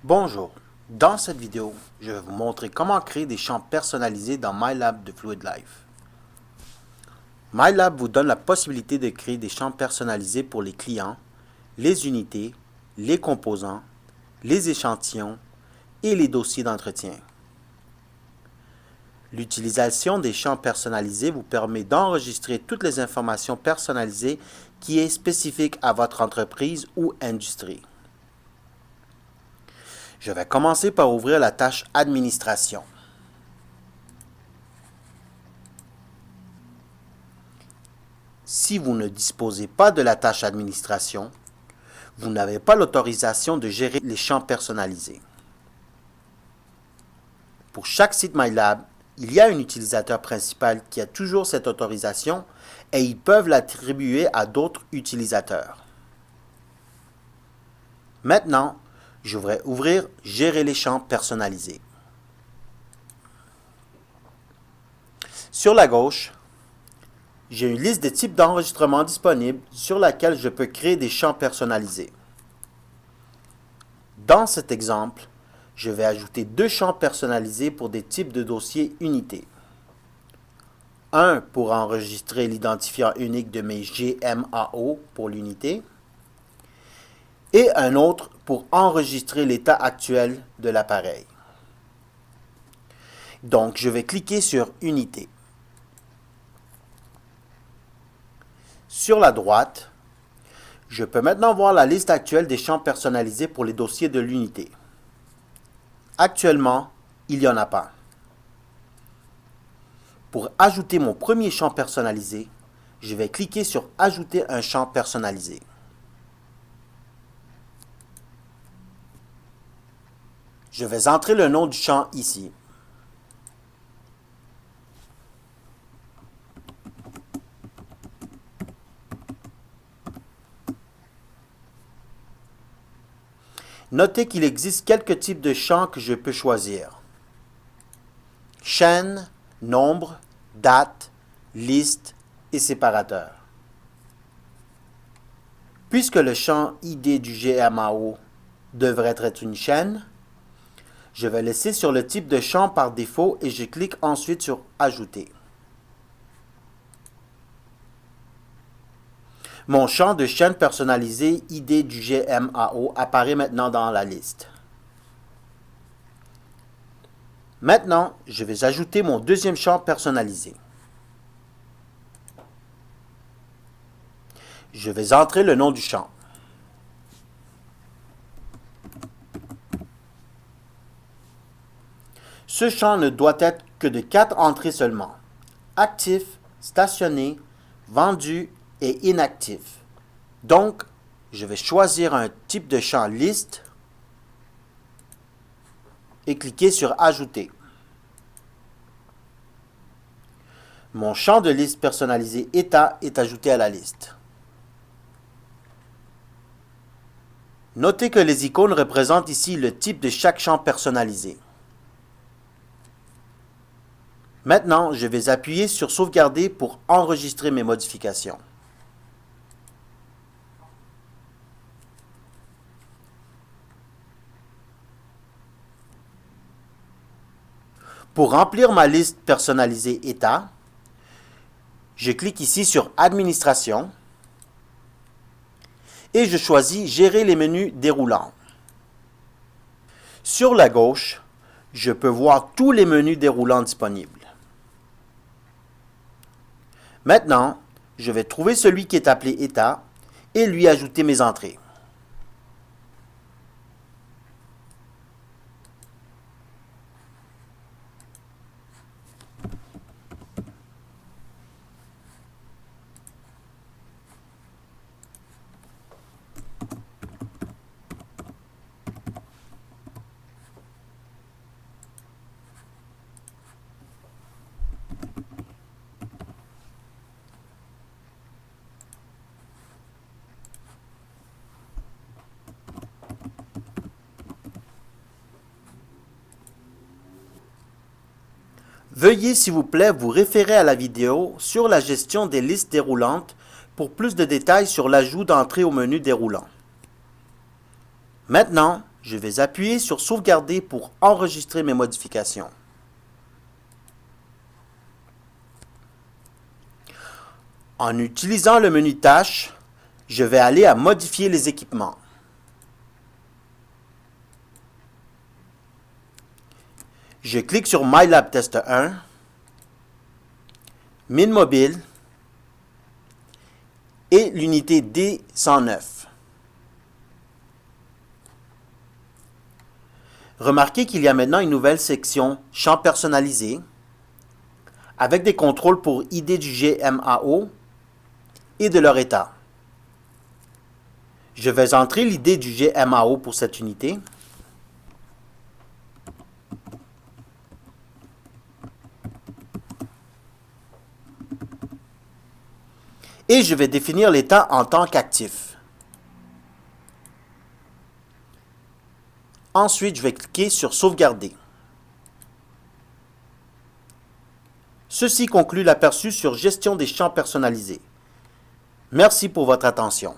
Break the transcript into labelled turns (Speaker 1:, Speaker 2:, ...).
Speaker 1: Bonjour, dans cette vidéo, je vais vous montrer comment créer des champs personnalisés dans MyLab de FluidLife. MyLab vous donne la possibilité de créer des champs personnalisés pour les clients, les unités, les composants, les échantillons et les dossiers d'entretien. L'utilisation des champs personnalisés vous permet d'enregistrer toutes les informations personnalisées qui est spécifique à votre entreprise ou industrie. Je vais commencer par ouvrir la tâche Administration. Si vous ne disposez pas de la tâche Administration, vous n'avez pas l'autorisation de gérer les champs personnalisés. Pour chaque site MyLab, il y a un utilisateur principal qui a toujours cette autorisation et ils peuvent l'attribuer à d'autres utilisateurs. Maintenant, je vais ouvrir « Gérer les champs personnalisés ». Sur la gauche, j'ai une liste de types d'enregistrements disponibles sur laquelle je peux créer des champs personnalisés. Dans cet exemple, je vais ajouter deux champs personnalisés pour des types de dossiers unités. Un pour enregistrer l'identifiant unique de mes GMAO pour l'unité et un autre pour enregistrer l'état actuel de l'appareil. Donc, je vais cliquer sur Unité. Sur la droite, je peux maintenant voir la liste actuelle des champs personnalisés pour les dossiers de l'unité. Actuellement, il n'y en a pas. Pour ajouter mon premier champ personnalisé, je vais cliquer sur Ajouter un champ personnalisé. Je vais entrer le nom du champ ici. Notez qu'il existe quelques types de champs que je peux choisir. Chaîne, nombre, date, liste et séparateur. Puisque le champ ID du GMAO devrait être une chaîne, je vais laisser sur le type de champ par défaut et je clique ensuite sur Ajouter. Mon champ de chaîne personnalisée ID du GMAO apparaît maintenant dans la liste. Maintenant, je vais ajouter mon deuxième champ personnalisé. Je vais entrer le nom du champ. Ce champ ne doit être que de 4 entrées seulement. Actif, stationné, vendu et inactif. Donc, je vais choisir un type de champ liste et cliquer sur Ajouter. Mon champ de liste personnalisé état est ajouté à la liste. Notez que les icônes représentent ici le type de chaque champ personnalisé. Maintenant, je vais appuyer sur Sauvegarder pour enregistrer mes modifications. Pour remplir ma liste personnalisée état, je clique ici sur Administration et je choisis Gérer les menus déroulants. Sur la gauche, je peux voir tous les menus déroulants disponibles. Maintenant, je vais trouver celui qui est appelé état et lui ajouter mes entrées. Veuillez s'il vous plaît vous référer à la vidéo sur la gestion des listes déroulantes pour plus de détails sur l'ajout d'entrées au menu déroulant. Maintenant, Je vais appuyer sur Sauvegarder pour enregistrer mes modifications. En utilisant le menu Tâches, je vais aller à Modifier les équipements. Je clique sur MyLab Test 1, Mine mobile et l'unité D109. Remarquez qu'il y a maintenant une nouvelle section Champs personnalisés avec des contrôles pour ID du GMAO et de leur état. Je vais entrer l'ID du GMAO pour cette unité. Et je vais définir l'état en tant qu'actif. Ensuite, je vais cliquer sur Sauvegarder. Ceci conclut l'aperçu sur Gestion des champs personnalisés. Merci pour votre attention.